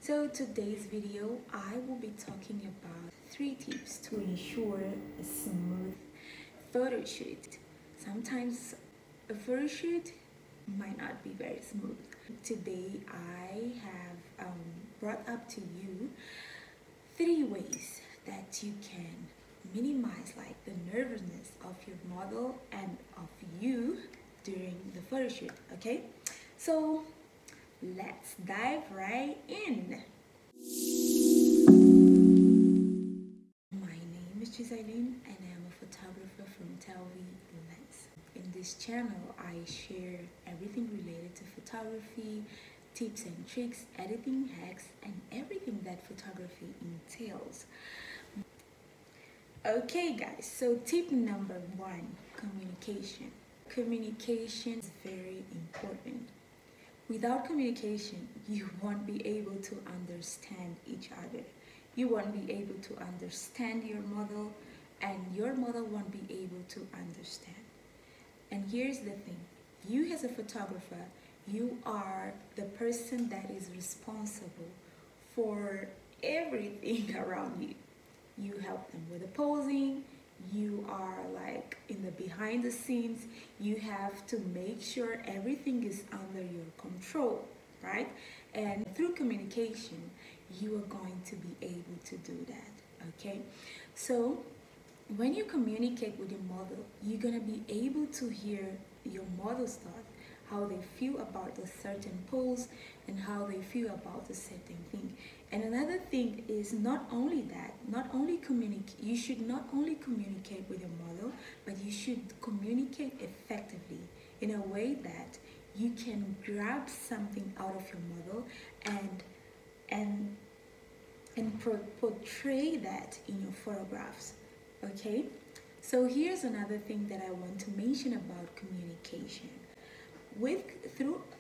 So today's video, I will be talking about 3 tips to ensure a smooth photo shoot. Sometimes a photo shoot might not be very smooth. Today I have brought up to you 3 ways that you can minimize the nervousness of your model and of you during the photo shoot. Okay, so let's dive right in. My name is Giseline and I am a photographer from freelance. In this channel, I share everything related to photography, tips and tricks, editing hacks, and everything that photography entails. Okay guys, so tip number 1, communication. Communication is very important. Without communication, you won't be able to understand each other. You won't be able to understand your model, and your model won't be able to understand. And here's the thing, you as a photographer, you are the person that is responsible for everything around you. You help them with the posing, you are in the behind the scenes, you have to make sure everything is under your control, right? And through communication, you are going to be able to do that, okay? So when you communicate with your model, you're going to be able to hear your model's thought, how they feel about a certain pose and how they feel about a certain thing. And another thing is not only that, you should not only communicate with your model, but you should communicate effectively in a way that you can grab something out of your model and portray that in your photographs. Okay, so here's another thing that I want to mention about communication.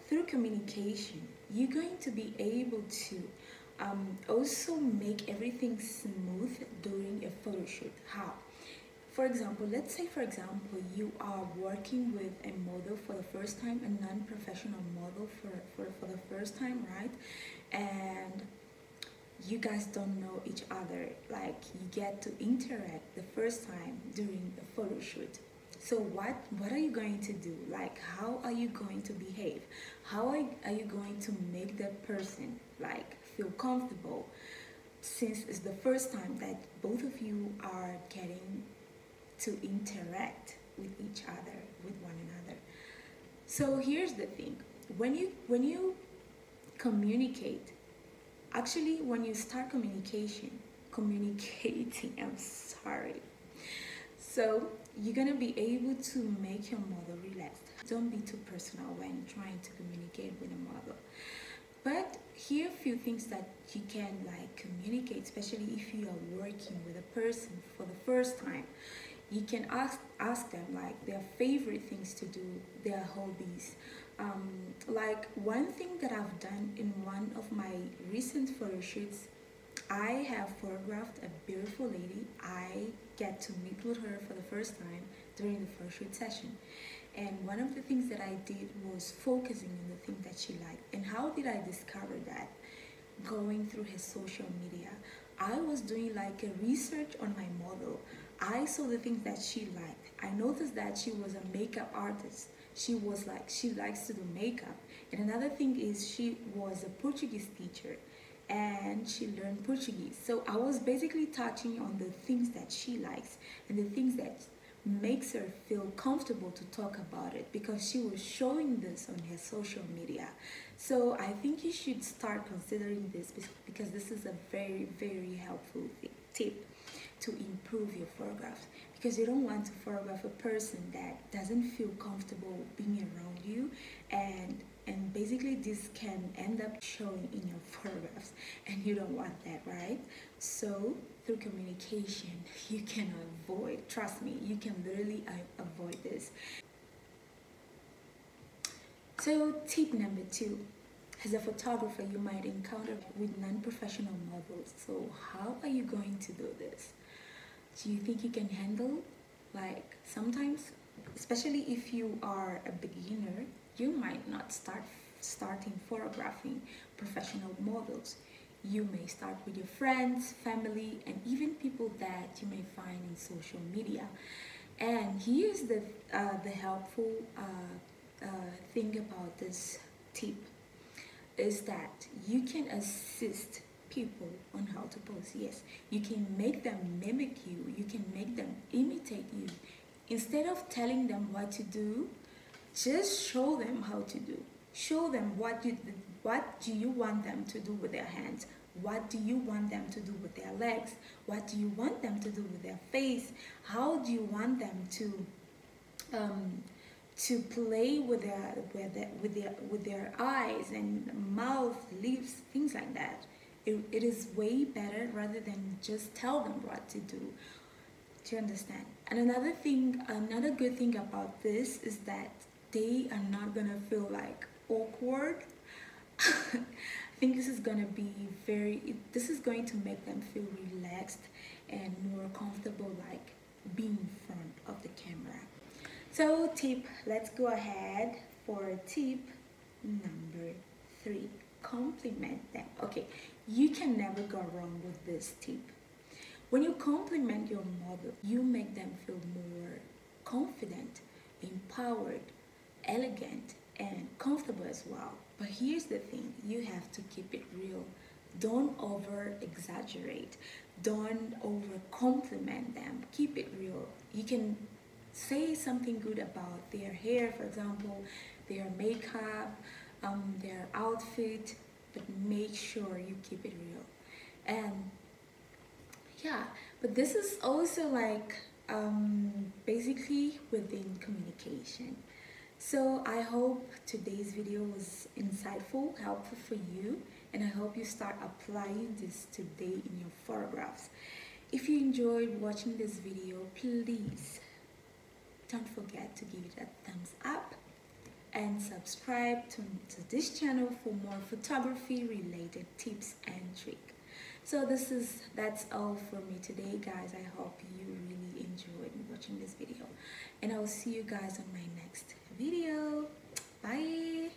Through communication, you're going to be able to also make everything smooth during a photo shoot. How? For example, let's say you are working with a model for the first time, a non-professional model for the first time, right? And you guys don't know each other, you get to interact the first time during the photo shoot. So what are you going to do? How are you going to behave? How are you going to make that person feel comfortable, since it's the first time that both of you are getting to interact with each other, with one another? So here's the thing, when you communicate, actually when you start communicating, I'm sorry. So you're gonna be able to make your model relaxed. Don't be too personal when trying to communicate with a model. But here are a few things that you can communicate, especially if you are working with a person for the first time. You can ask them their favorite things to do, their hobbies. One thing that I've done in one of my recent photo shoots, I have photographed a beautiful lady. I get to meet with her for the first time during the photo shoot session. And one of the things that I did was focusing on the thing that she liked. And how did I discover that? Going through her social media. I was doing a research on my model. I saw the things that she liked. I noticed that she was a makeup artist. She likes to do makeup. And another thing is she was a Portuguese teacher and she learned Portuguese. So I was basically touching on the things that she likes and the things that makes her feel comfortable to talk about it, because she was showing this on her social media. So I think you should start considering this, because this is a very, very helpful tip to improve your photographs, because you don't want to photograph a person that doesn't feel comfortable being around you, and basically this can end up showing in your photographs, and you don't want that, right? So through communication, you can avoid, trust me, you can literally avoid this. So tip number 2, as a photographer, you might encounter with non-professional models. So how are you going to do this? Do you think you can handle? Sometimes, especially if you are a beginner, you might not starting photographing professional models. You may start with your friends, family, and even people that you may find in social media. And here's the helpful thing about this tip is that you can assist people on how to pose. Yes, you can make them mimic you, you can make them imitate you. Instead of telling them what to do, just show them how to do. Show them what do you want them to do with their hands? What do you want them to do with their legs? What do you want them to do with their face? How do you want them um, to play with their eyes and mouth, lips, things like that? It is way better rather than just tell them what to do. Do you understand? And another good thing about this is that they are not gonna feel like awkward. I think this is gonna be this is going to make them feel relaxed and more comfortable, like being in front of the camera. So let's go ahead for tip number 3. Compliment them. Okay, you can never go wrong with this tip. When you compliment your model, you make them feel more confident, empowered, elegant, and comfortable as well. But here's the thing, you have to keep it real. Don't over exaggerate. Don't over compliment them. Keep it real. You can say something good about their hair, for example, their makeup, their outfit, but make sure you keep it real. And yeah, but this is also like basically within communication. So I hope today's video was insightful, helpful for you, and I hope you start applying this today in your photographs. If you enjoyed watching this video, please don't forget to give it a thumbs up and subscribe to this channel for more photography related tips and tricks. So that's all for me today, guys. I hope you really enjoyed watching this video, and I'll see you guys on my next video. Bye.